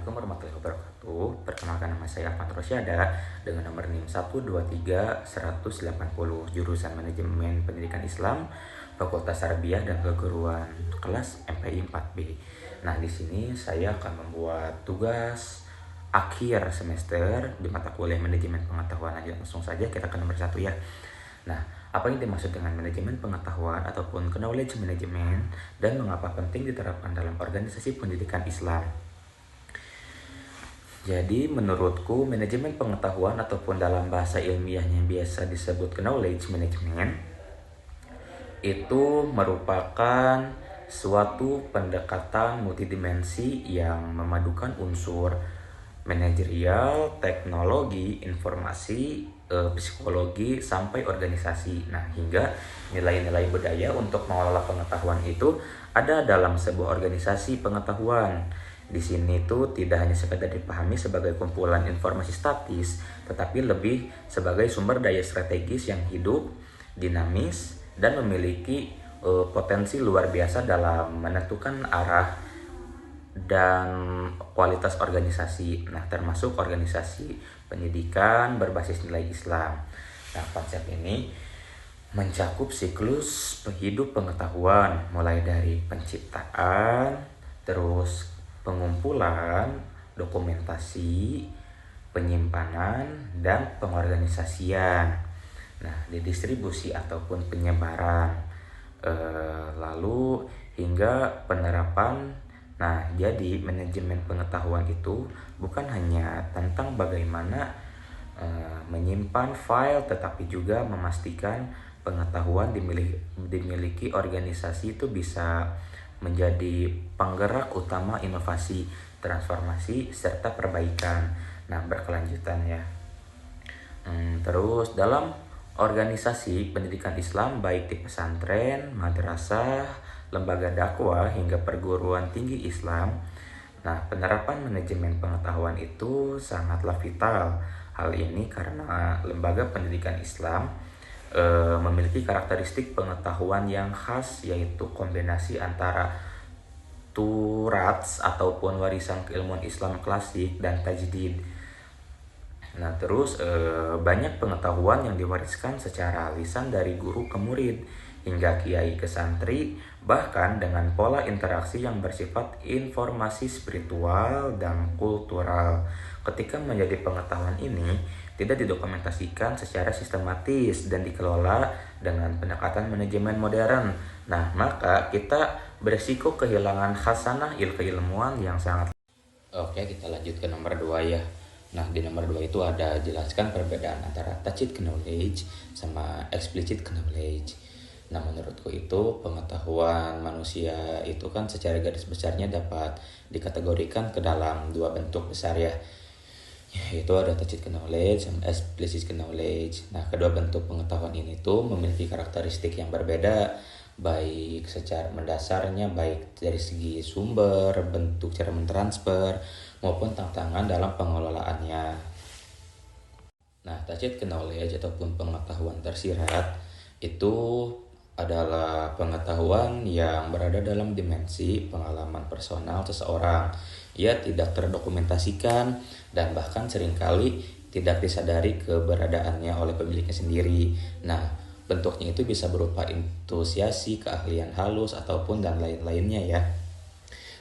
Assalamualaikum warahmatullahi wabarakatuh. Perkenalkan, nama saya Ahmad Rosyada dengan nomor NIM 123-180, jurusan Manajemen Pendidikan Islam, Fakultas Tarbiyah dan Keguruan, kelas MPI 4B. Nah, di sini saya akan membuat tugas akhir semester di mata kuliah Manajemen Pengetahuan. Langsung saja kita ke nomor 1 ya. Nah, apa yang dimaksud dengan manajemen pengetahuan ataupun knowledge management dan mengapa penting diterapkan dalam organisasi pendidikan Islam? Jadi menurutku manajemen pengetahuan ataupun dalam bahasa ilmiahnya biasa disebut knowledge management itu merupakan suatu pendekatan multidimensi yang memadukan unsur manajerial, teknologi, informasi, psikologi, sampai organisasi. Nah, hingga nilai-nilai budaya untuk mengelola pengetahuan itu ada dalam sebuah organisasi pengetahuan. Di sini tuh tidak hanya sekedar dipahami sebagai kumpulan informasi statis, tetapi lebih sebagai sumber daya strategis yang hidup, dinamis, dan memiliki potensi luar biasa dalam menentukan arah dan kualitas organisasi. Nah, termasuk organisasi pendidikan berbasis nilai Islam. Nah, konsep ini mencakup siklus hidup pengetahuan, mulai dari penciptaan, terus pengumpulan, dokumentasi, penyimpanan, dan pengorganisasian. Nah, didistribusi ataupun penyebaran, lalu hingga penerapan. Nah, jadi manajemen pengetahuan itu bukan hanya tentang bagaimana menyimpan file, tetapi juga memastikan pengetahuan dimiliki organisasi itu bisa menjadi penggerak utama inovasi, transformasi, serta perbaikan. Nah, berkelanjutan ya. Terus dalam organisasi pendidikan Islam baik di pesantren, madrasah, lembaga dakwah hingga perguruan tinggi Islam, nah penerapan manajemen pengetahuan itu sangatlah vital. Hal ini karena lembaga pendidikan Islam memiliki karakteristik pengetahuan yang khas, yaitu kombinasi antara turats ataupun warisan keilmuan Islam klasik dan tajdid. Nah, terus banyak pengetahuan yang diwariskan secara lisan dari guru ke murid hingga kiai ke santri, bahkan dengan pola interaksi yang bersifat informasi spiritual dan kultural. Ketika menjadi pengetahuan ini tidak didokumentasikan secara sistematis dan dikelola dengan pendekatan manajemen modern, nah maka kita beresiko kehilangan khasanah keilmuan yang sangat. Oke, kita lanjut ke nomor 2 ya. Nah, di nomor 2 itu ada jelaskan perbedaan antara tacit knowledge sama explicit knowledge. Nah, menurutku itu pengetahuan manusia itu kan secara garis besarnya dapat dikategorikan ke dalam dua bentuk besar ya. Yaitu ada tacit knowledge sama explicit knowledge. Nah, kedua bentuk pengetahuan ini tuh memiliki karakteristik yang berbeda, baik secara mendasarnya, baik dari segi sumber, bentuk cara mentransfer, maupun tantangan dalam pengelolaannya. Nah, tacit knowledge ataupun pengetahuan tersirat itu adalah pengetahuan yang berada dalam dimensi pengalaman personal seseorang. Ia tidak terdokumentasikan dan bahkan seringkali tidak disadari keberadaannya oleh pemiliknya sendiri. Nah, bentuknya itu bisa berupa intusiasi, keahlian halus, ataupun dan lain-lainnya ya.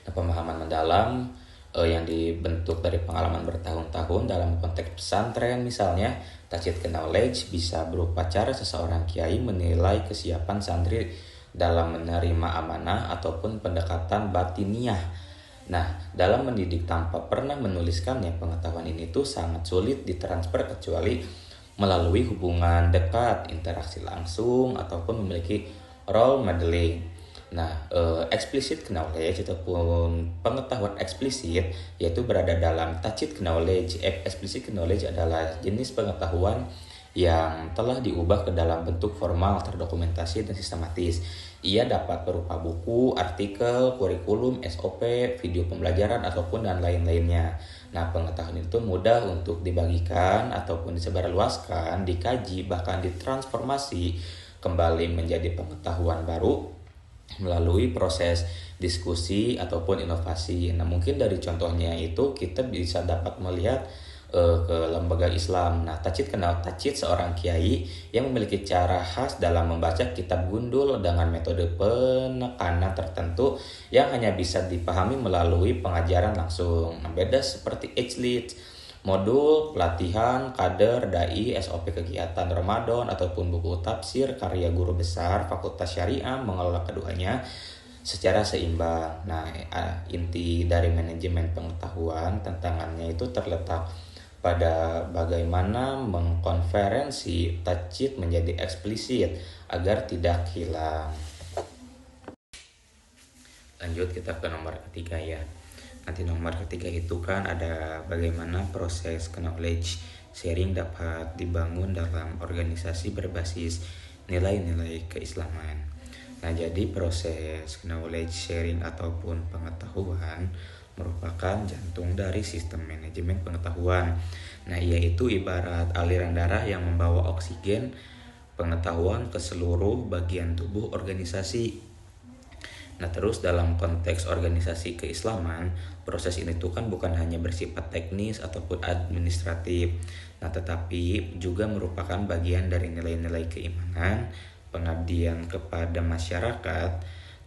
Nah, pemahaman mendalam yang dibentuk dari pengalaman bertahun-tahun dalam konteks pesantren misalnya, tacit knowledge bisa berupa cara seseorang kiai menilai kesiapan santri dalam menerima amanah ataupun pendekatan batiniah. Nah, dalam mendidik tanpa pernah menuliskannya, pengetahuan ini tuh sangat sulit ditransfer kecuali melalui hubungan dekat, interaksi langsung, ataupun memiliki role modeling. Nah, explicit knowledge ataupun pengetahuan eksplisit yaitu berada dalam tacit knowledge. Explicit knowledge adalah jenis pengetahuan yang telah diubah ke dalam bentuk formal, terdokumentasi, dan sistematis. Ia dapat berupa buku, artikel, kurikulum, SOP, video pembelajaran, ataupun dan lain-lainnya. Nah, pengetahuan itu mudah untuk dibagikan ataupun disebarluaskan, dikaji, bahkan ditransformasi kembali menjadi pengetahuan baru melalui proses diskusi ataupun inovasi. Nah, mungkin dari contohnya itu kita bisa dapat melihat ke lembaga Islam. Nah, Tajid kenal Tajid seorang kiai yang memiliki cara khas dalam membaca kitab gundul dengan metode penekanan tertentu yang hanya bisa dipahami melalui pengajaran langsung. Nah, beda seperti ijlid, modul pelatihan kader dai, SOP kegiatan Ramadan ataupun buku tafsir karya guru besar Fakultas Syariah mengelola keduanya secara seimbang. Nah, inti dari manajemen pengetahuan tantangannya itu terletak pada bagaimana mengkonferensi tajwid menjadi eksplisit agar tidak hilang. Lanjut kita ke nomor ketiga ya. Nanti nomor ketiga itu kan ada bagaimana proses knowledge sharing dapat dibangun dalam organisasi berbasis nilai-nilai keislaman. Nah, jadi proses knowledge sharing ataupun pengetahuan merupakan jantung dari sistem manajemen pengetahuan. Nah, yaitu ibarat aliran darah yang membawa oksigen pengetahuan ke seluruh bagian tubuh organisasi. Nah, terus dalam konteks organisasi keislaman, proses ini tuh kan bukan hanya bersifat teknis ataupun administratif. Nah, tetapi juga merupakan bagian dari nilai-nilai keimanan, pengabdian kepada masyarakat.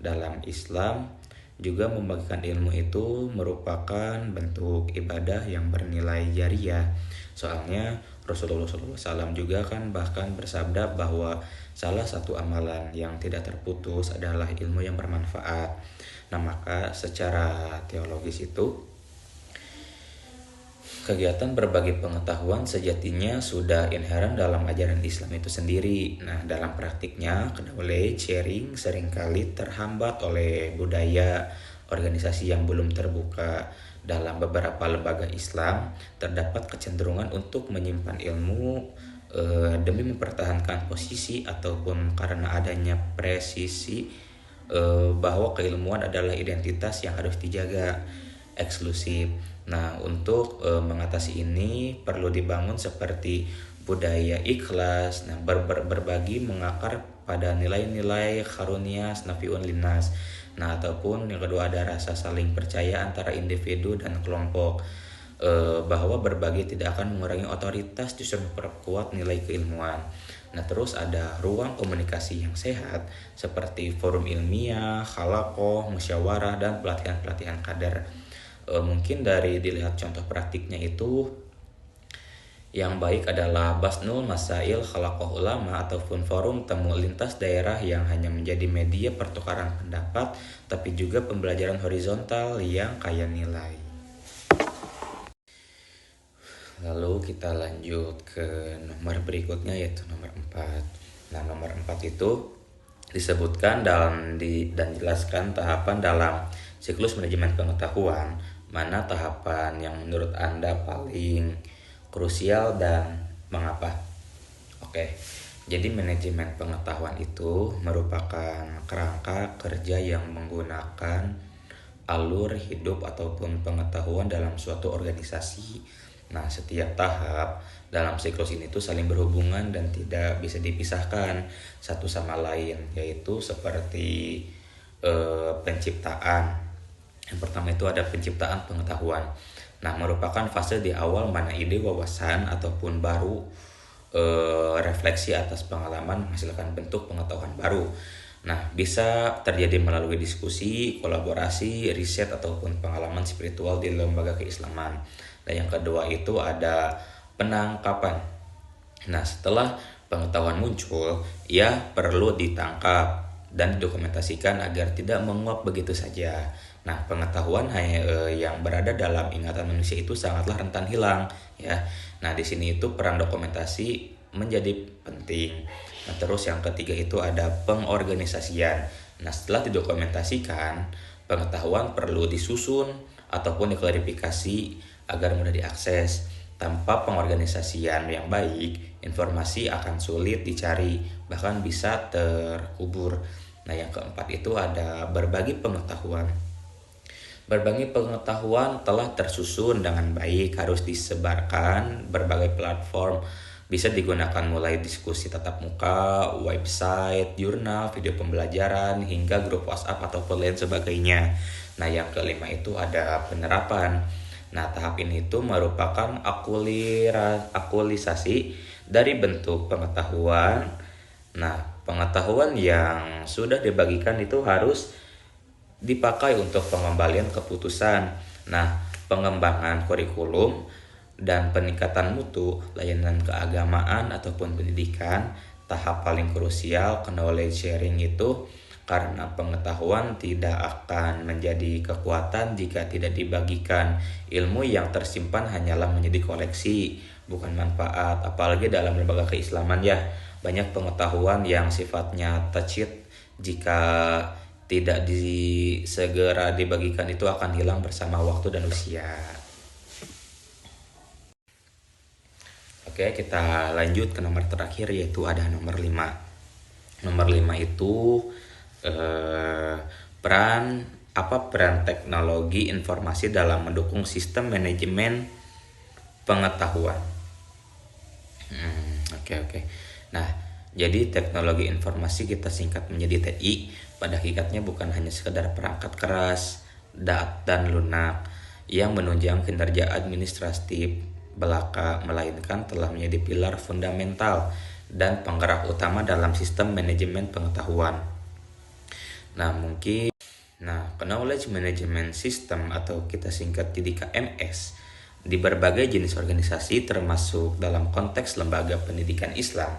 Dalam Islam juga membagikan ilmu itu merupakan bentuk ibadah yang bernilai jariyah. Soalnya Rasulullah SAW juga kan bahkan bersabda bahwa salah satu amalan yang tidak terputus adalah ilmu yang bermanfaat. Nah, maka secara teologis itu kegiatan berbagi pengetahuan sejatinya sudah inherent dalam ajaran Islam itu sendiri. Nah, dalam praktiknya, knowledge sharing seringkali terhambat oleh budaya organisasi yang belum terbuka. Dalam beberapa lembaga Islam, terdapat kecenderungan untuk menyimpan ilmu demi mempertahankan posisi ataupun karena adanya presisi bahwa keilmuan adalah identitas yang harus dijaga eksklusif. Nah, untuk mengatasi ini perlu dibangun seperti budaya ikhlas. Nah, berbagi mengakar pada nilai-nilai karunias nafiun linnas. Nah, ataupun yang kedua ada rasa saling percaya antara individu dan kelompok, bahwa berbagi tidak akan mengurangi otoritas, justru memperkuat nilai keilmuan. Nah, terus ada ruang komunikasi yang sehat seperti forum ilmiah, halaqah, musyawarah, dan pelatihan-pelatihan kader. Mungkin dari dilihat contoh praktiknya itu yang baik adalah Basnul Masail Khalaqah Ulama ataupun forum temu lintas daerah yang hanya menjadi media pertukaran pendapat tapi juga pembelajaran horizontal yang kaya nilai. Lalu kita lanjut ke nomor berikutnya yaitu nomor 4. Nah, nomor 4 itu disebutkan dan dijelaskan tahapan dalam siklus manajemen pengetahuan, mana tahapan yang menurut Anda paling krusial dan mengapa? Oke, jadi manajemen pengetahuan itu merupakan kerangka kerja yang menggunakan alur hidup ataupun pengetahuan dalam suatu organisasi. Nah, setiap tahap dalam siklus ini tuh saling berhubungan dan tidak bisa dipisahkan satu sama lain, yaitu seperti penciptaan. Yang pertama itu ada penciptaan pengetahuan. Nah, merupakan fase di awal mana ide, wawasan, ataupun baru refleksi atas pengalaman menghasilkan bentuk pengetahuan baru. Nah, bisa terjadi melalui diskusi, kolaborasi, riset, ataupun pengalaman spiritual di lembaga keislaman. Dan yang kedua itu ada penangkapan. Nah, setelah pengetahuan muncul, ia perlu ditangkap dan didokumentasikan agar tidak menguap begitu saja. Nah, pengetahuan yang berada dalam ingatan manusia itu sangatlah rentan hilang, ya. Nah, di sini itu peran dokumentasi menjadi penting. Nah, terus yang ketiga itu ada pengorganisasian. Nah, setelah didokumentasikan, pengetahuan perlu disusun ataupun diklarifikasi agar mudah diakses. Tanpa pengorganisasian yang baik, informasi akan sulit dicari, bahkan bisa terkubur. Nah, yang keempat itu ada berbagi pengetahuan. Berbagi pengetahuan telah tersusun dengan baik, harus disebarkan berbagai platform Bisa digunakan mulai diskusi tatap muka, website, jurnal, video pembelajaran, hingga grup WhatsApp ataupun lain sebagainya. Nah, yang kelima itu ada penerapan. Nah, tahap ini itu merupakan akulisasi dari bentuk pengetahuan. Nah, pengetahuan yang sudah dibagikan itu harus dipakai untuk pengembalian keputusan. Nah, pengembangan kurikulum dan peningkatan mutu, layanan keagamaan ataupun pendidikan, tahap paling krusial knowledge sharing itu karena pengetahuan tidak akan menjadi kekuatan jika tidak dibagikan. Ilmu yang tersimpan hanyalah menjadi koleksi, bukan manfaat. Apalagi dalam lembaga keislaman ya, banyak pengetahuan yang sifatnya tacit, jika tidak segera dibagikan itu akan hilang bersama waktu dan usia. Oke, kita lanjut ke nomor terakhir, yaitu ada nomor 5. Nomor 5 itu peran teknologi informasi dalam mendukung sistem manajemen pengetahuan. Oke. Nah, jadi teknologi informasi kita singkat menjadi TI, pada hakikatnya bukan hanya sekedar perangkat keras, dan lunak yang menunjang kinerja administratif belaka, melainkan telah menjadi pilar fundamental dan penggerak utama dalam sistem manajemen pengetahuan. Knowledge Management System atau kita singkat jadi KMS di berbagai jenis organisasi termasuk dalam konteks lembaga pendidikan Islam.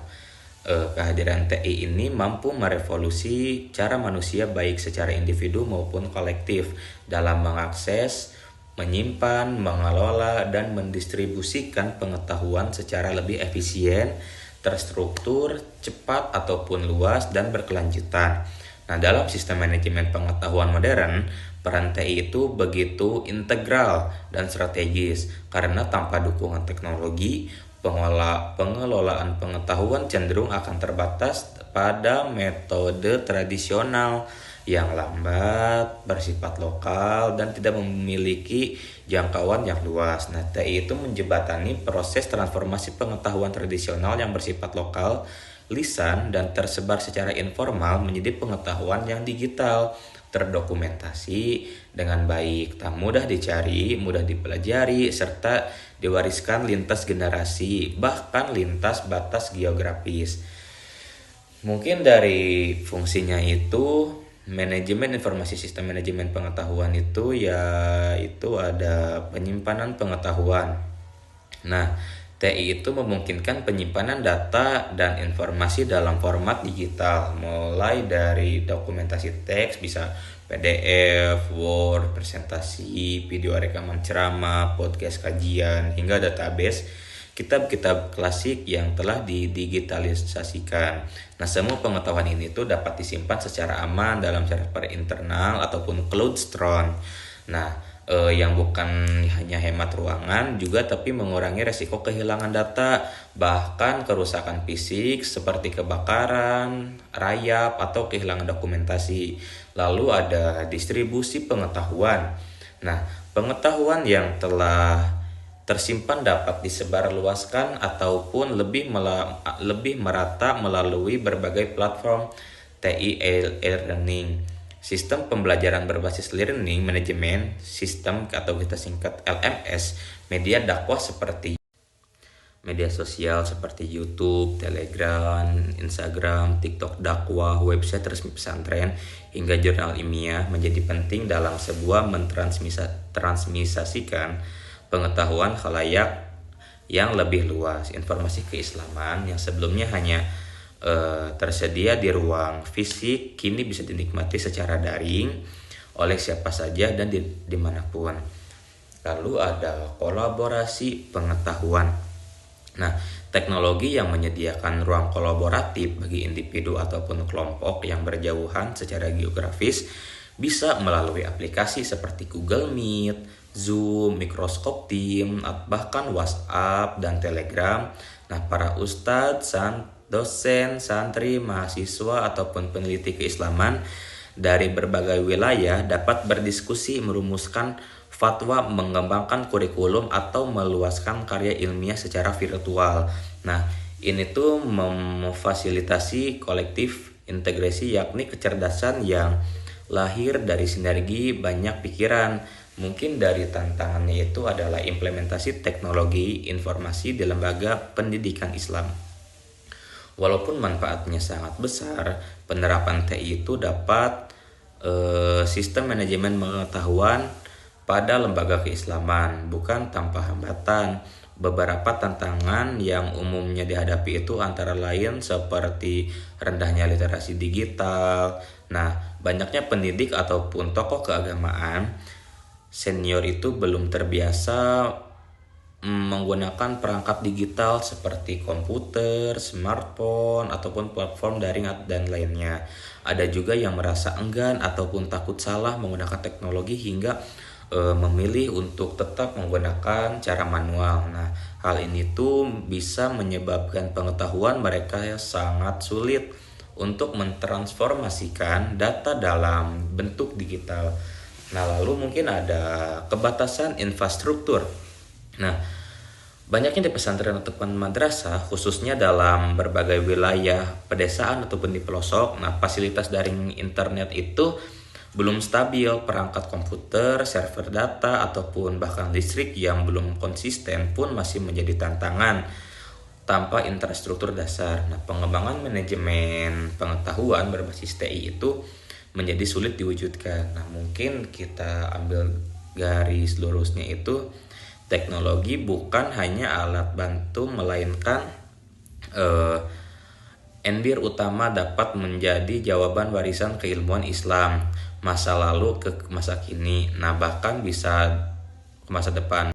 Kehadiran TI ini mampu merevolusi cara manusia baik secara individu maupun kolektif dalam mengakses, menyimpan, mengelola, dan mendistribusikan pengetahuan secara lebih efisien, terstruktur, cepat ataupun luas, dan berkelanjutan. Nah, dalam sistem manajemen pengetahuan modern, peran TI itu begitu integral dan strategis karena tanpa dukungan teknologi, pengelolaan pengetahuan cenderung akan terbatas pada metode tradisional yang lambat, bersifat lokal, dan tidak memiliki jangkauan yang luas. Nah, TI itu menjembatani proses transformasi pengetahuan tradisional yang bersifat lokal, lisan, dan tersebar secara informal menjadi pengetahuan yang digital, terdokumentasi dengan baik, tak mudah dicari, mudah dipelajari, serta diwariskan lintas generasi, bahkan lintas batas geografis. Mungkin dari fungsinya itu, manajemen informasi sistem manajemen pengetahuan itu ada penyimpanan pengetahuan. Nah, TI itu memungkinkan penyimpanan data dan informasi dalam format digital, mulai dari dokumentasi teks, bisa PDF, Word, presentasi, video rekaman ceramah, podcast kajian, hingga database, kitab-kitab klasik yang telah didigitalisasikan. Nah, semua pengetahuan ini tuh dapat disimpan secara aman dalam server internal ataupun cloud storage. Nah, yang bukan hanya hemat ruangan juga, tapi mengurangi resiko kehilangan data, bahkan kerusakan fisik seperti kebakaran, rayap, atau kehilangan dokumentasi. Lalu ada distribusi pengetahuan. Nah, pengetahuan yang telah tersimpan dapat disebarluaskan ataupun lebih merata melalui berbagai platform TI e-learning. Sistem pembelajaran berbasis learning management system atau kita singkat LMS, media dakwah seperti media sosial seperti YouTube, Telegram, Instagram, TikTok dakwah, website resmi pesantren, hingga jurnal ilmiah menjadi penting dalam sebuah mentransmisasikan pengetahuan khalayak yang lebih luas. Informasi keislaman yang sebelumnya hanya tersedia di ruang fisik kini bisa dinikmati secara daring oleh siapa saja dan dimanapun. Lalu ada kolaborasi pengetahuan. Nah, teknologi yang menyediakan ruang kolaboratif bagi individu ataupun kelompok yang berjauhan secara geografis bisa melalui aplikasi seperti Google Meet, Zoom, Microsoft Teams, bahkan WhatsApp dan Telegram. Nah, para ustadz, dosen, santri, mahasiswa, ataupun peneliti keislaman dari berbagai wilayah dapat berdiskusi merumuskan fatwa, mengembangkan kurikulum, atau meluaskan karya ilmiah secara virtual. Nah, ini tuh memfasilitasi kolektif integrasi, yakni kecerdasan yang lahir dari sinergi banyak pikiran. Mungkin dari tantangannya itu adalah implementasi teknologi informasi di lembaga pendidikan Islam. Walaupun manfaatnya sangat besar, penerapan TI itu dapat sistem manajemen pengetahuan pada lembaga keislaman bukan tanpa hambatan. Beberapa tantangan yang umumnya dihadapi itu antara lain seperti rendahnya literasi digital. Nah, banyaknya pendidik ataupun tokoh keagamaan senior itu belum terbiasa menggunakan perangkat digital seperti komputer, smartphone, ataupun platform daring dan lainnya. Ada juga yang merasa enggan ataupun takut salah menggunakan teknologi hingga memilih untuk tetap menggunakan cara manual. Nah, hal ini tuh bisa menyebabkan pengetahuan mereka yang sangat sulit untuk mentransformasikan data dalam bentuk digital. Nah, lalu mungkin ada kebatasan infrastruktur. Nah, banyaknya di pesantren ataupun madrasah, khususnya dalam berbagai wilayah pedesaan ataupun di pelosok, nah fasilitas daring internet itu belum stabil, perangkat komputer, server data, ataupun bahkan listrik yang belum konsisten pun masih menjadi tantangan tanpa infrastruktur dasar. Nah, pengembangan manajemen pengetahuan berbasis TI itu menjadi sulit diwujudkan. Nah, mungkin kita ambil garis lurusnya itu teknologi bukan hanya alat bantu, melainkan enbir utama dapat menjadi jawaban warisan keilmuan Islam masa lalu ke masa kini, nah bahkan bisa ke masa depan.